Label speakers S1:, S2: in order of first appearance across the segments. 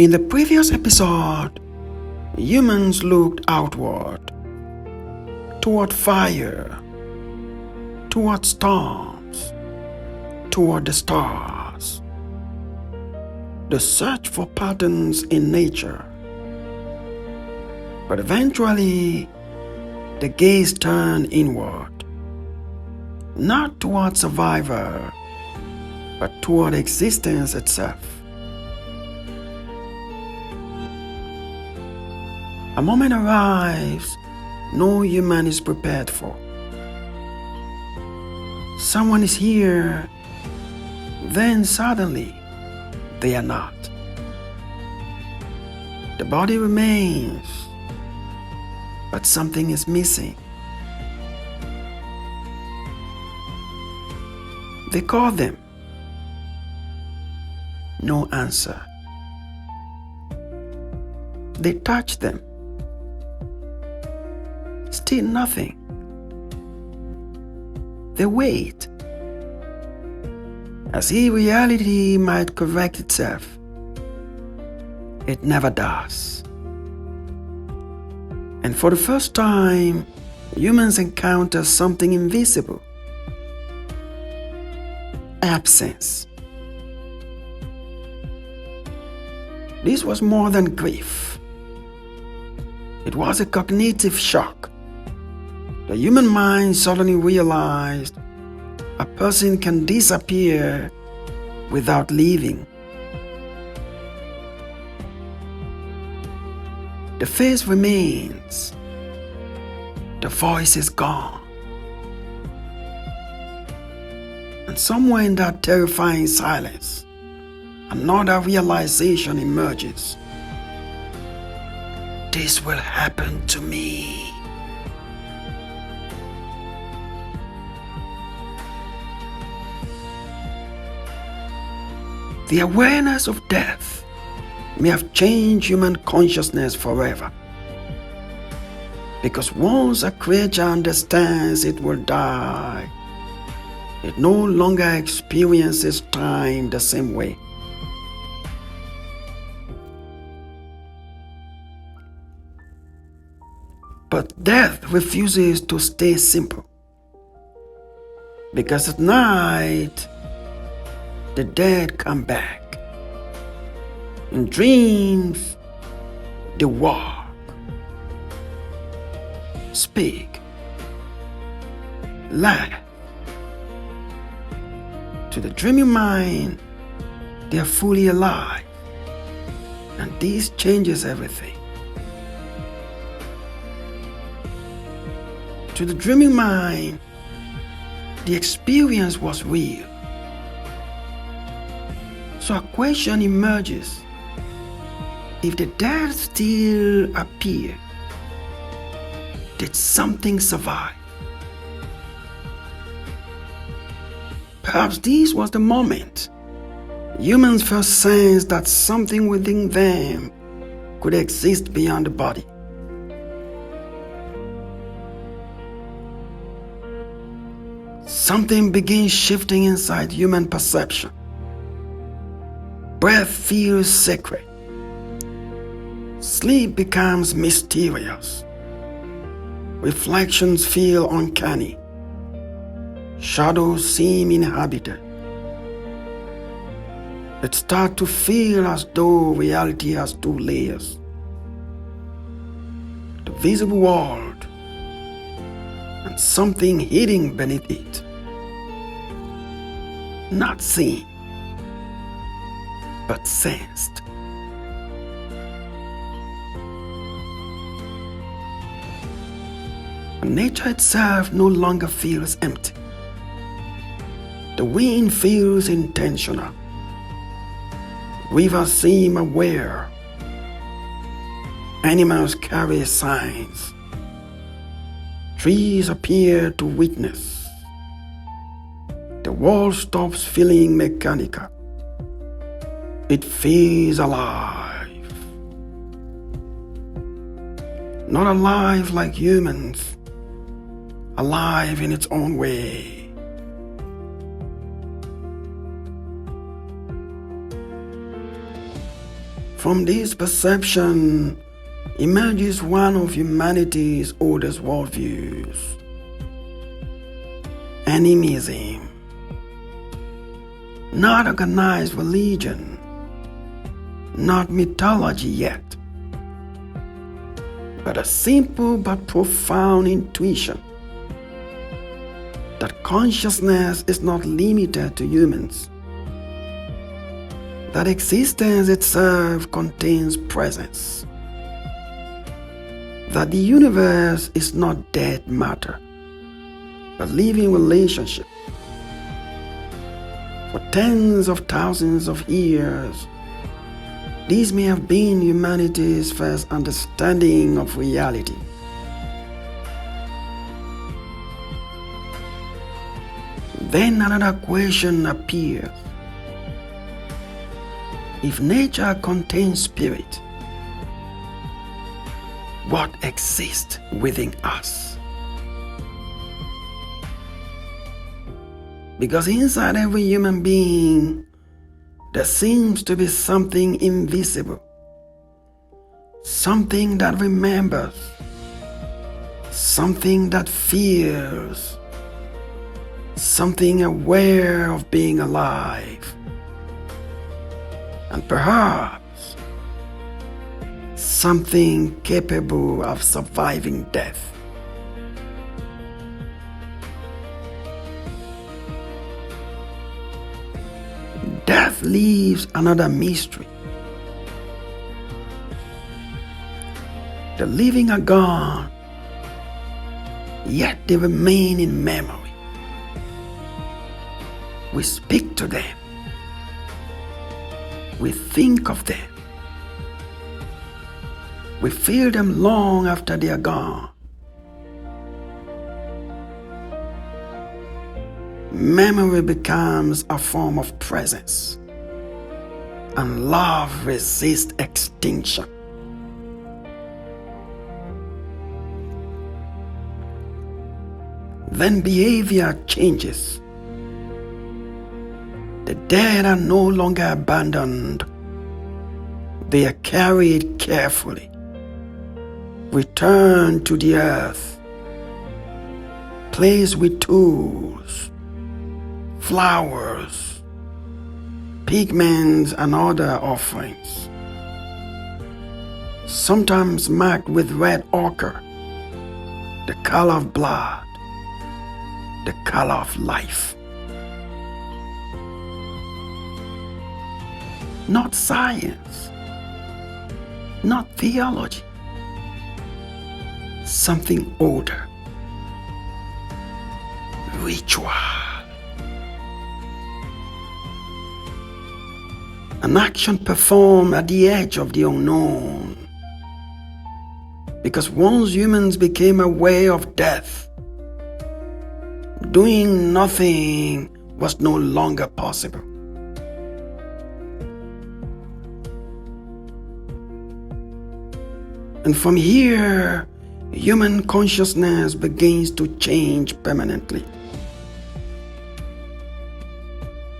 S1: In the previous episode, humans looked outward, toward fire, toward storms, toward the stars. The search for patterns in nature. But eventually, the gaze turned inward, not toward survival, but toward existence itself. A moment arrives no human is prepared for. Someone is here, then suddenly they are not. The body remains, but something is missing. They call them. No answer. They touch them. Still nothing. They wait, as if reality might correct itself. It never does. And for the first time, humans encounter something invisible. Absence. This was more than grief. It was a cognitive shock. The human mind suddenly realized a person can disappear without leaving. The face remains. The voice is gone. And somewhere in that terrifying silence, another realization emerges. This will happen to me. The awareness of death may have changed human consciousness forever. Because once a creature understands it will die, it no longer experiences time the same way. But death refuses to stay simple. Because at night, the dead come back. In dreams, they walk, speak, laugh. To the dreaming mind, they are fully alive. And this changes everything. To the dreaming mind, the experience was real. So a question emerges. If the dead still appear, did something survive? Perhaps this was the moment humans first sensed that something within them could exist beyond the body. Something begins shifting inside human perception. Breath feels sacred. Sleep becomes mysterious. Reflections feel uncanny. Shadows seem inhabited. It starts to feel as though reality has two layers. The visible world and something hidden beneath it. Not seen, but sensed. Nature itself no longer feels empty. The wind feels intentional. Rivers seem aware. Animals carry signs. Trees appear to witness. The world stops feeling mechanical. It feels alive. Not alive like humans, alive in its own way. From this perception emerges one of humanity's oldest worldviews: animism. Not organized religion, not mythology yet, but a simple but profound intuition that consciousness is not limited to humans, that existence itself contains presence, that the universe is not dead matter, but living relationship. For tens of thousands of years, this may have been humanity's first understanding of reality. Then another question appears. If nature contains spirit, what exists within us? Because inside every human being, there seems to be something invisible, something that remembers, something that feels, something aware of being alive, and perhaps something capable of surviving death. Death leaves another mystery. The living are gone, yet they remain in memory. We speak to them. We think of them. We feel them long after they are gone. Memory becomes a form of presence, and love resists extinction. Then behavior changes. The dead are no longer abandoned. They are carried carefully, returned to the earth, placed with tools, flowers, pigments, and other offerings, sometimes marked with red ochre, the color of blood, the color of life. Not science, not theology, something older, ritual. An action performed at the edge of the unknown. Because once humans became aware of death, doing nothing was no longer possible. And from here, human consciousness begins to change permanently.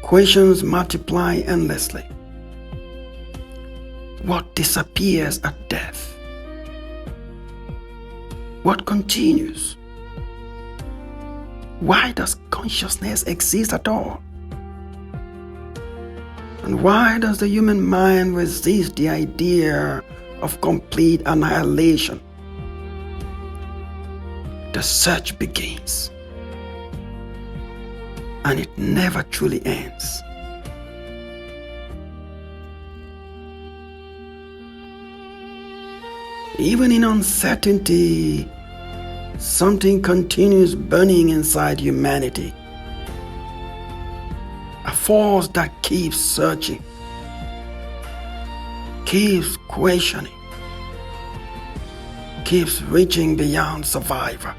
S1: Questions multiply endlessly. What disappears at death? What continues? Why does consciousness exist at all? And why does the human mind resist the idea of complete annihilation? The search begins, and it never truly ends. Even in uncertainty, something continues burning inside humanity. A force that keeps searching, keeps questioning, keeps reaching beyond survival.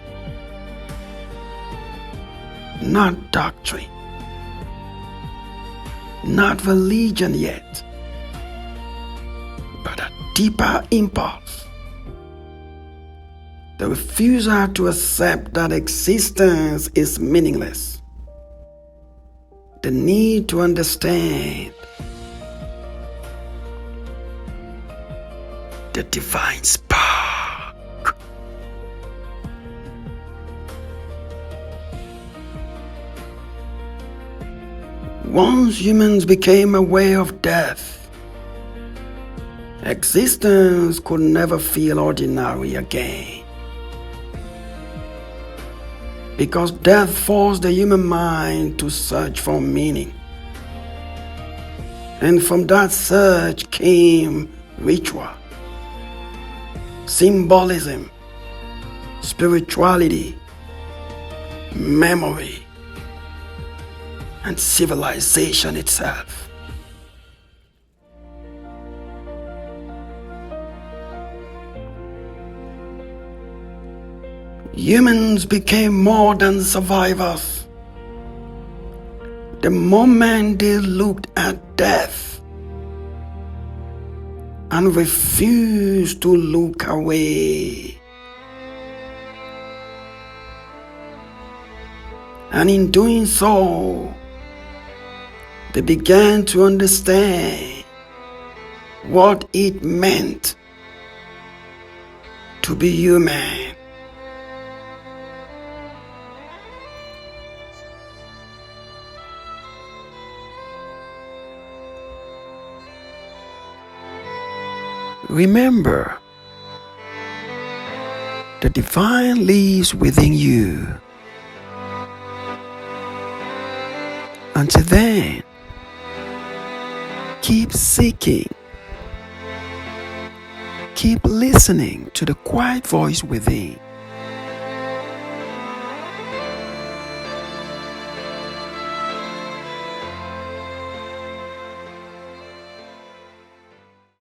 S1: Not doctrine, not religion yet, but a deeper impulse. The refusal to accept that existence is meaningless. The need to understand. the divine spark. Once humans became aware of death, existence could never feel ordinary again. Because death forced the human mind to search for meaning. And from that search came ritual, symbolism, spirituality, memory, and civilization itself. Humans became more than survivors. The moment they looked at death and refused to look away. And in doing so, they began to understand what it meant to be human. Remember, the divine lives within you. Until then, keep seeking, keep listening to the quiet voice within.